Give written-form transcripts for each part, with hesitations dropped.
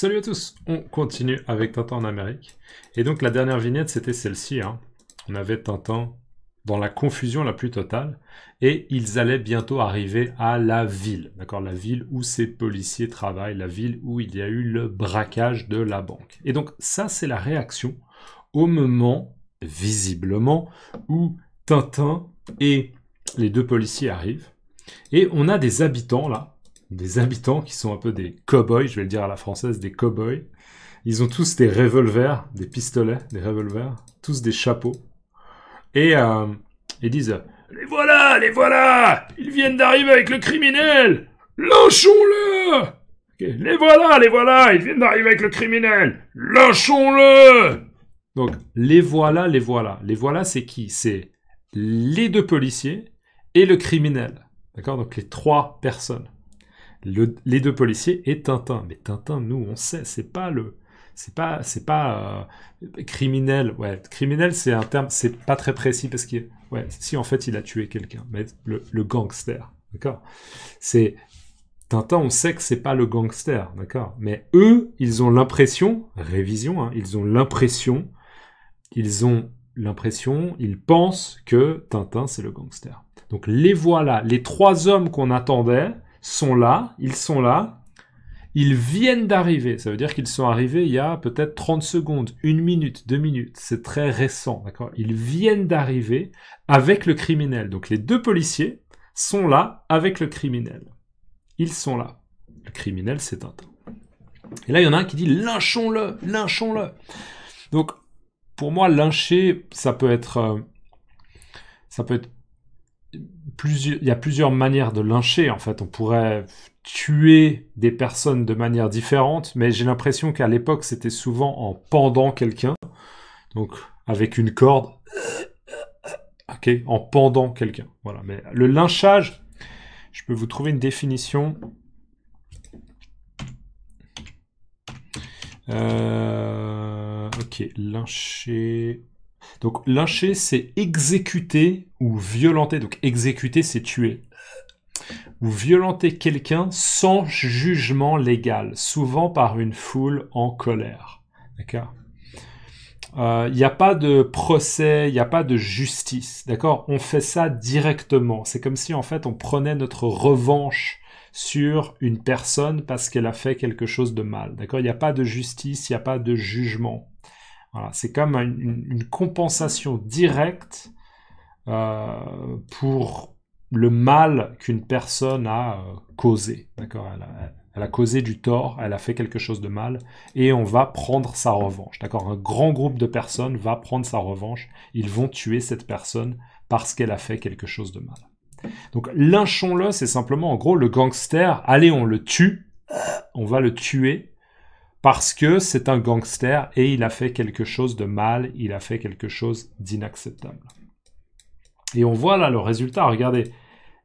Salut à tous, on continue avec Tintin en Amérique. Et donc la dernière vignette c'était celle-ci, hein. On avait Tintin dans la confusion la plus totale, et ils allaient bientôt arriver à la ville, d'accord, la ville où ces policiers travaillent, la ville où il y a eu le braquage de la banque. Et donc ça c'est la réaction au moment, visiblement, où Tintin et les deux policiers arrivent, et on a des habitants là, des habitants qui sont un peu des cow-boys, je vais le dire à la française, des cow-boys. Ils ont tous des revolvers, des pistolets, des revolvers, tous des chapeaux. Et ils disent « Les voilà, ils viennent d'arriver avec le criminel, lynchons-le !» Okay. Les voilà, ils viennent d'arriver avec le criminel, lynchons-le !» Donc, les voilà. Les voilà, c'est qui? C'est les deux policiers et le criminel. D'accord? Donc, les trois personnes. Les deux policiers et Tintin. Mais Tintin, nous, on sait, c'est pas criminel. Ouais, criminel, c'est un terme, c'est pas très précis parce que, ouais, si en fait il a tué quelqu'un, mais le gangster, d'accord. C'est Tintin, on sait que c'est pas le gangster, d'accord. Mais eux, ils ont l'impression, révision, hein, ils pensent que Tintin c'est le gangster. Donc les voilà, les trois hommes qu'on attendait sont là, ils viennent d'arriver, ça veut dire qu'ils sont arrivés il y a peut-être 30 secondes, 1 minute, 2 minutes, c'est très récent, d'accord? Ils viennent d'arriver avec le criminel, donc les deux policiers sont là avec le criminel. Ils sont là. Le criminel, c'est Tintin. Et là, il y en a un qui dit « Lynchons-le ! Lynchons-le !» Donc, pour moi, lyncher, ça peut être il y a plusieurs manières de lyncher, en fait. On pourrait tuer des personnes de manière différente, mais j'ai l'impression qu'à l'époque, c'était souvent en pendant quelqu'un, donc avec une corde, ok, en pendant quelqu'un. Voilà. Mais le lynchage, je peux vous trouver une définition. Ok, lyncher. Donc, lyncher, c'est exécuter ou violenter. Donc, exécuter, c'est tuer. Ou violenter quelqu'un sans jugement légal, souvent par une foule en colère. D'accord ? Il n'y a pas de procès, il n'y a pas de justice. D'accord ? On fait ça directement. C'est comme si, en fait, on prenait notre revanche sur une personne parce qu'elle a fait quelque chose de mal. D'accord ? Il n'y a pas de justice, il n'y a pas de jugement. Voilà, c'est comme une compensation directe pour le mal qu'une personne a causé. D'accord, elle a causé du tort, elle a fait quelque chose de mal, et on va prendre sa revanche. D'accord, un grand groupe de personnes va prendre sa revanche. Ils vont tuer cette personne parce qu'elle a fait quelque chose de mal. Donc lynchons-le, c'est simplement en gros le gangster. Allez, on le tue, on va le tuer. Parce que c'est un gangster et il a fait quelque chose de mal, il a fait quelque chose d'inacceptable. Et on voit là le résultat, regardez.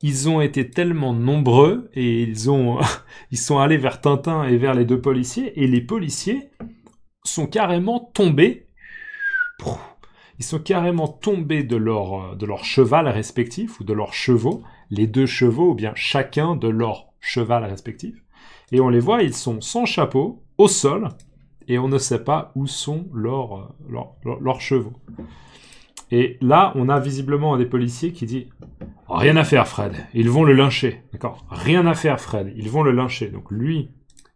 Ils ont été tellement nombreux et ils sont allés vers Tintin et vers les deux policiers, et les policiers sont carrément tombés. Ils sont carrément tombés de leur cheval respectif, ou de leurs chevaux, les deux chevaux, ou bien chacun de leur cheval respectif. Et on les voit, ils sont sans chapeau, au sol, et on ne sait pas où sont leurs chevaux. Et là, on a visiblement un des policiers qui dit « Rien à faire, Fred, ils vont le lyncher. » D'accord ? Rien à faire, Fred, ils vont le lyncher. Donc lui,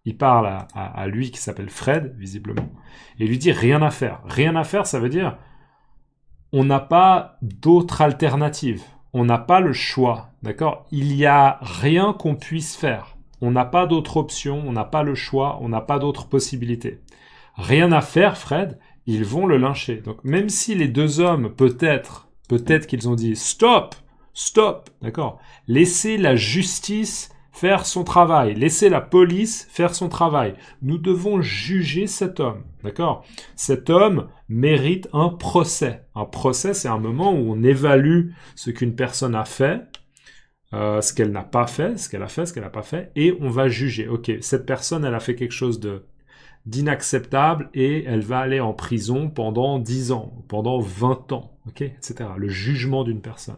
il parle à lui qui s'appelle Fred, visiblement, et il lui dit « Rien à faire. » Rien à faire, ça veut dire on n'a pas d'autre alternative. On n'a pas le choix. D'accord ? Il n'y a rien qu'on puisse faire. On n'a pas d'autre option, on n'a pas le choix, on n'a pas d'autre possibilité. Rien à faire, Fred, ils vont le lyncher. Donc même si les deux hommes, peut-être qu'ils ont dit « Stop, d'accord, laissez la justice faire son travail, laissez la police faire son travail. Nous devons juger cet homme, d'accord ? Cet homme mérite un procès. Un procès, c'est un moment où on évalue ce qu'une personne a fait, ce qu'elle n'a pas fait, ce qu'elle a fait, ce qu'elle n'a pas fait, et on va juger. Ok, cette personne, elle a fait quelque chose d'inacceptable et elle va aller en prison pendant 10 ans, pendant 20 ans, ok, etc. Le jugement d'une personne.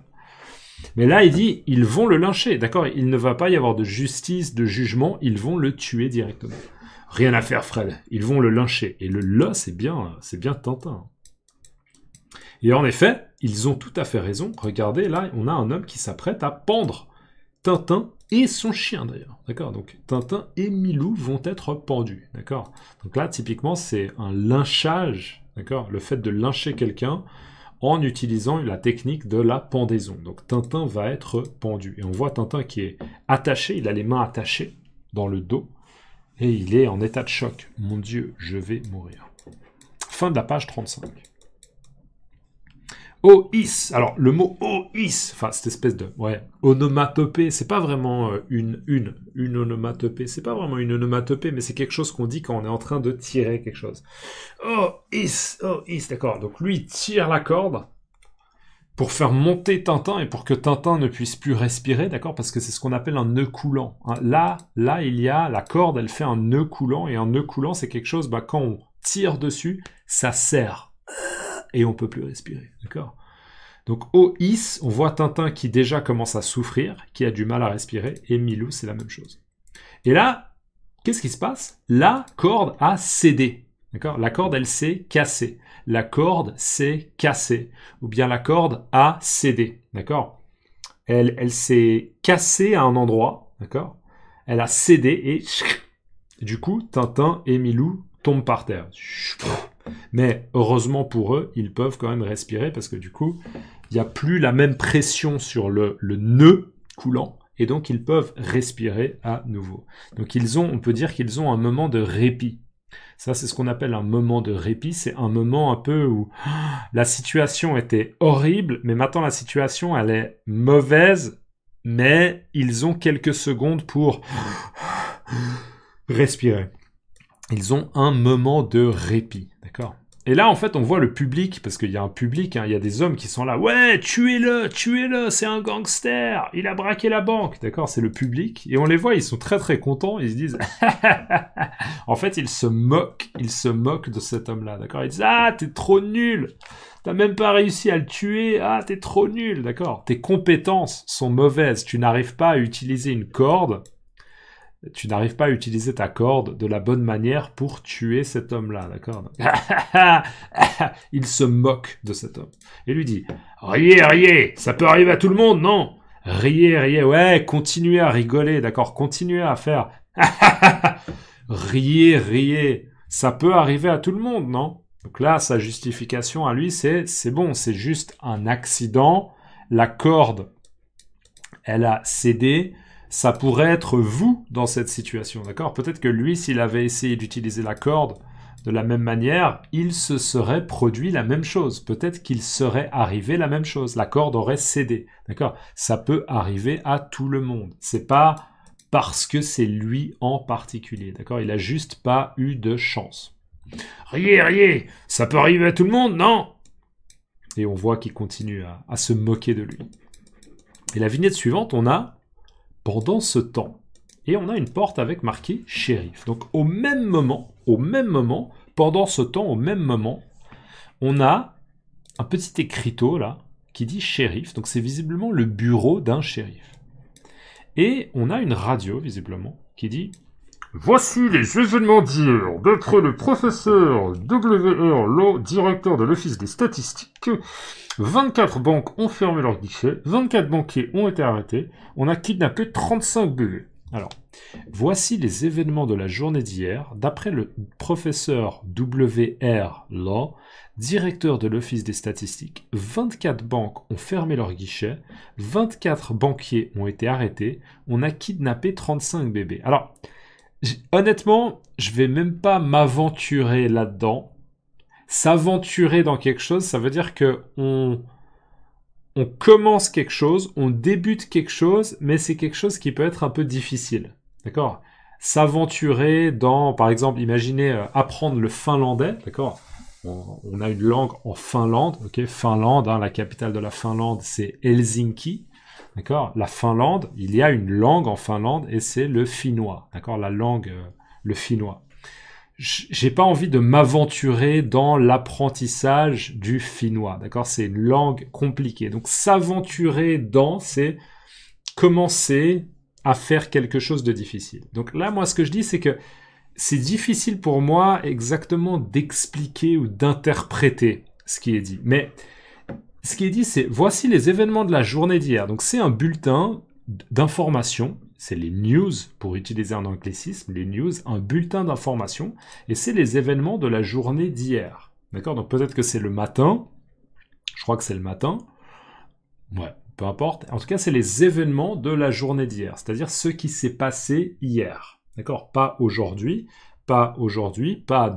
Mais là, il dit, ils vont le lyncher, d'accord ? Il ne va pas y avoir de justice, de jugement, ils vont le tuer directement. Rien à faire, Fred. Ils vont le lyncher. Et le là, c'est bien Tintin. Et en effet, ils ont tout à fait raison. Regardez, là, on a un homme qui s'apprête à pendre Tintin et son chien, d'ailleurs. D'accord? Donc, Tintin et Milou vont être pendus. D'accord? Donc là, typiquement, c'est un lynchage. D'accord? Le fait de lyncher quelqu'un en utilisant la technique de la pendaison. Donc, Tintin va être pendu. Et on voit Tintin qui est attaché. Il a les mains attachées dans le dos. Et il est en état de choc. Mon Dieu, je vais mourir. Fin de la page 35. Ois. Alors, le mot ois, enfin, cette espèce de, onomatopée, c'est pas vraiment une onomatopée, c'est pas vraiment une onomatopée, mais c'est quelque chose qu'on dit quand on est en train de tirer quelque chose. Ois, d'accord. Donc, lui, il tire la corde pour faire monter Tintin et pour que Tintin ne puisse plus respirer, d'accord, parce que c'est ce qu'on appelle un nœud coulant. Hein. Là, il y a, la corde, elle fait un nœud coulant, et un nœud coulant, c'est quelque chose, quand on tire dessus, ça serre. Et on peut plus respirer, d'accord? Donc, Ois, on voit Tintin qui déjà commence à souffrir, qui a du mal à respirer, et Milou, c'est la même chose. Et là, qu'est-ce qui se passe? La corde a cédé, d'accord? La corde, elle s'est cassée. La corde s'est cassée, ou bien la corde a cédé, d'accord? Elle s'est cassée à un endroit, d'accord? Elle a cédé et du coup, Tintin et Milou tombent par terre. Mais heureusement pour eux, ils peuvent quand même respirer parce que du coup, il n'y a plus la même pression sur le nœud coulant et donc ils peuvent respirer à nouveau. Donc on peut dire qu'ils ont un moment de répit. Ça, c'est ce qu'on appelle un moment de répit. C'est un moment un peu où la situation était horrible, mais maintenant la situation, elle est mauvaise, mais ils ont quelques secondes pour respirer. Ils ont un moment de répit, d'accord? Et là, en fait, on voit le public, parce qu'il y a un public, il y a des hommes qui sont là. Ouais, tuez-le, c'est un gangster, il a braqué la banque, d'accord? C'est le public. Et on les voit, ils sont très très contents, ils se disent... En fait, ils se moquent de cet homme-là, d'accord? Ils disent, ah, t'es trop nul, t'as même pas réussi à le tuer, ah, t'es trop nul, d'accord? Tes compétences sont mauvaises, tu n'arrives pas à utiliser une corde... Tu n'arrives pas à utiliser ta corde de la bonne manière pour tuer cet homme-là, d'accord? Il se moque de cet homme. Et lui dit, riez, ça peut arriver à tout le monde, non? Riez, ouais, continuez à rigoler, d'accord? Continuez à faire, riez, ça peut arriver à tout le monde, non? Donc là, sa justification à lui, c'est bon, c'est juste un accident, la corde, elle a cédé, ça pourrait être vous dans cette situation, d'accord? Peut-être que lui, s'il avait essayé d'utiliser la corde de la même manière, il se serait produit la même chose. Peut-être qu'il serait arrivé la même chose. La corde aurait cédé, d'accord? Ça peut arriver à tout le monde. C'est pas parce que c'est lui en particulier, d'accord? Il a juste pas eu de chance. Riez, ça peut arriver à tout le monde, non? Et on voit qu'il continue à se moquer de lui. Et la vignette suivante, on a pendant ce temps. Et on a une porte avec marqué shérif. Donc au même moment, pendant ce temps, au même moment, on a un petit écriteau là qui dit shérif. Donc c'est visiblement le bureau d'un shérif. Et on a une radio visiblement qui dit voici les événements d'hier. D'après le professeur W.R. Law, directeur de l'Office des statistiques, 24 banques ont fermé leurs guichets, 24 banquiers ont été arrêtés, on a kidnappé 35 bébés. Alors, voici les événements de la journée d'hier. D'après le professeur W.R. Law, directeur de l'Office des statistiques, 24 banques ont fermé leurs guichets, 24 banquiers ont été arrêtés, on a kidnappé 35 bébés. Alors, honnêtement, je vais même pas m'aventurer là-dedans. S'aventurer dans quelque chose, ça veut dire que on commence quelque chose, on débute quelque chose, mais c'est quelque chose qui peut être un peu difficile. D'accord? S'aventurer dans, par exemple, imaginez apprendre le finlandais, d'accord? On a une langue en Finlande, ok? Finlande, la capitale de la Finlande, c'est Helsinki. D'accord? La Finlande, il y a une langue en Finlande et c'est le finnois. D'accord? La langue, le finnois. J'ai pas envie de m'aventurer dans l'apprentissage du finnois. D'accord? C'est une langue compliquée. Donc, s'aventurer dans, c'est commencer à faire quelque chose de difficile. Donc là, moi, ce que je dis, c'est que c'est difficile pour moi exactement d'expliquer ou d'interpréter ce qui est dit. Mais ce qui est dit, c'est voici les événements de la journée d'hier. Donc c'est un bulletin d'information. C'est les news, pour utiliser un anglicisme, les news, un bulletin d'information. Et c'est les événements de la journée d'hier. D'accord? Donc peut-être que c'est le matin. Je crois que c'est le matin. Ouais, peu importe. En tout cas, c'est les événements de la journée d'hier. C'est-à-dire ce qui s'est passé hier. D'accord? Pas aujourd'hui, pas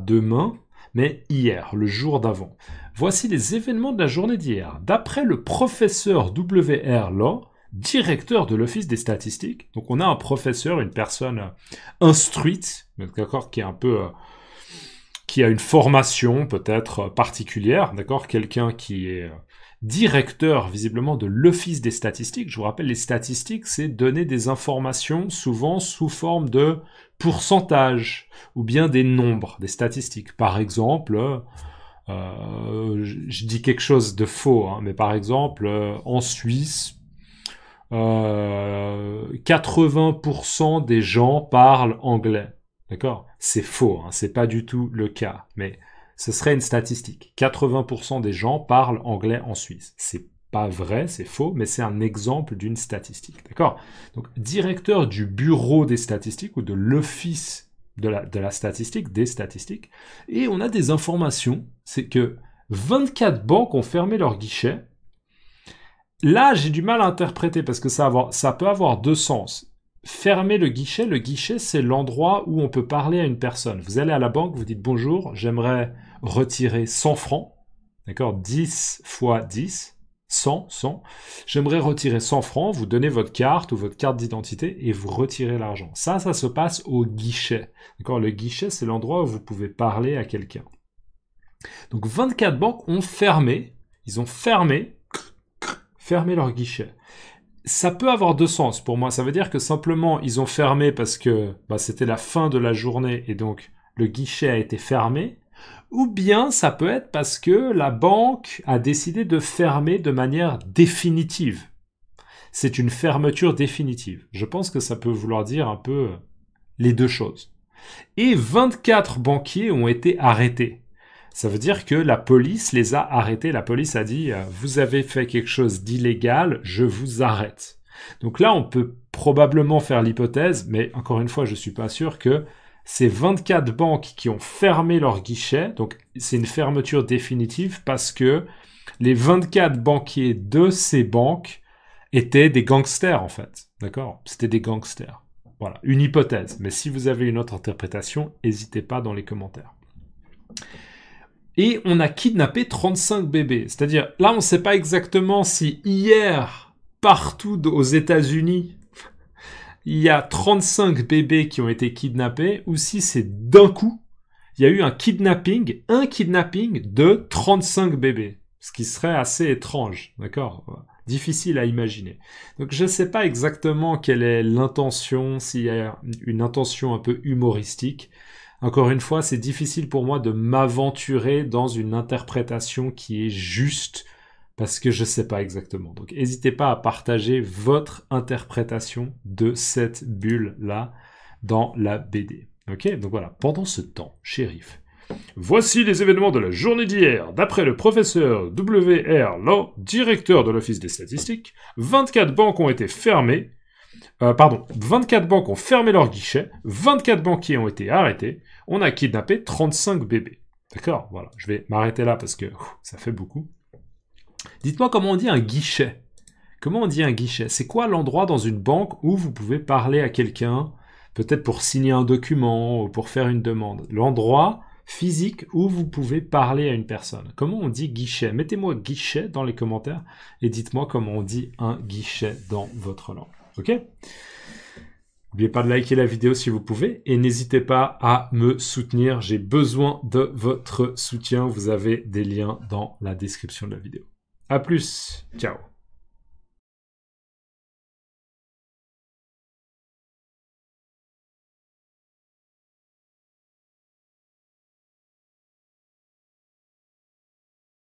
demain, mais hier, le jour d'avant. Voici les événements de la journée d'hier. D'après le professeur W.R. Law, directeur de l'Office des statistiques, donc on a un professeur, une personne instruite, d'accord, qui est un peu... qui a une formation peut-être particulière, d'accord, quelqu'un qui est directeur visiblement de l'Office des statistiques. Je vous rappelle, les statistiques, c'est donner des informations souvent sous forme de pourcentage ou bien des nombres, des statistiques. Par exemple, je dis quelque chose de faux, hein, mais par exemple, en Suisse, 80% des gens parlent anglais. D'accord? C'est faux, hein, c'est pas du tout le cas, mais ce serait une statistique. 80% des gens parlent anglais en Suisse. C'est pas vrai, c'est faux, mais c'est un exemple d'une statistique. D'accord? Donc, directeur du bureau des statistiques ou de l'office de la statistique, des statistiques, et on a des informations, c'est que 24 banques ont fermé leurs guichets. Là, j'ai du mal à interpréter parce que ça peut avoir deux sens. Fermer le guichet, c'est l'endroit où on peut parler à une personne. Vous allez à la banque, vous dites bonjour, j'aimerais retirer 100 francs, d'accord, 10 fois 10, 100, j'aimerais retirer 100 francs, vous donnez votre carte ou votre carte d'identité et vous retirez l'argent. Ça se passe au guichet, d'accord, le guichet, c'est l'endroit où vous pouvez parler à quelqu'un. Donc 24 banques ont fermé, ils ont fermé leur guichet. Ça peut avoir deux sens pour moi. Ça veut dire que simplement, ils ont fermé parce que c'était la fin de la journée et donc le guichet a été fermé. Ou bien ça peut être parce que la banque a décidé de fermer de manière définitive. C'est une fermeture définitive. Je pense que ça peut vouloir dire un peu les deux choses. Et 24 banquiers ont été arrêtés. Ça veut dire que la police les a arrêtés. La police a dit « Vous avez fait quelque chose d'illégal, je vous arrête ». Donc là, on peut probablement faire l'hypothèse, mais encore une fois, je ne suis pas sûr que ces 24 banques qui ont fermé leur guichet, donc c'est une fermeture définitive parce que les 24 banquiers de ces banques étaient des gangsters en fait. D'accord? C'était des gangsters. Voilà, une hypothèse. Mais si vous avez une autre interprétation, n'hésitez pas dans les commentaires. Et on a kidnappé 35 bébés. C'est-à-dire, là, on ne sait pas exactement si hier, partout aux États-Unis, il y a 35 bébés qui ont été kidnappés, ou si c'est d'un coup, il y a eu un kidnapping de 35 bébés. Ce qui serait assez étrange, d'accord? Difficile à imaginer. Donc, je ne sais pas exactement quelle est l'intention, s'il y a une intention un peu humoristique. Encore une fois, c'est difficile pour moi de m'aventurer dans une interprétation qui est juste parce que je ne sais pas exactement. Donc, n'hésitez pas à partager votre interprétation de cette bulle-là dans la BD. Ok? Donc voilà, pendant ce temps, shérif. Voici les événements de la journée d'hier. D'après le professeur W.R. Law, directeur de l'Office des statistiques, 24 banques ont été fermées. 24 banques ont fermé leurs guichets, 24 banquiers ont été arrêtés, on a kidnappé 35 bébés. D'accord? Voilà, je vais m'arrêter là parce que ça fait beaucoup. Dites-moi comment on dit un guichet. Comment on dit un guichet? C'est quoi l'endroit dans une banque où vous pouvez parler à quelqu'un, peut-être pour signer un document ou pour faire une demande? L'endroit physique où vous pouvez parler à une personne. Comment on dit guichet? Mettez-moi guichet dans les commentaires et dites-moi comment on dit un guichet dans votre langue. Ok? N'oubliez pas de liker la vidéo si vous pouvez et n'hésitez pas à me soutenir. J'ai besoin de votre soutien. Vous avez des liens dans la description de la vidéo. À plus. Ciao.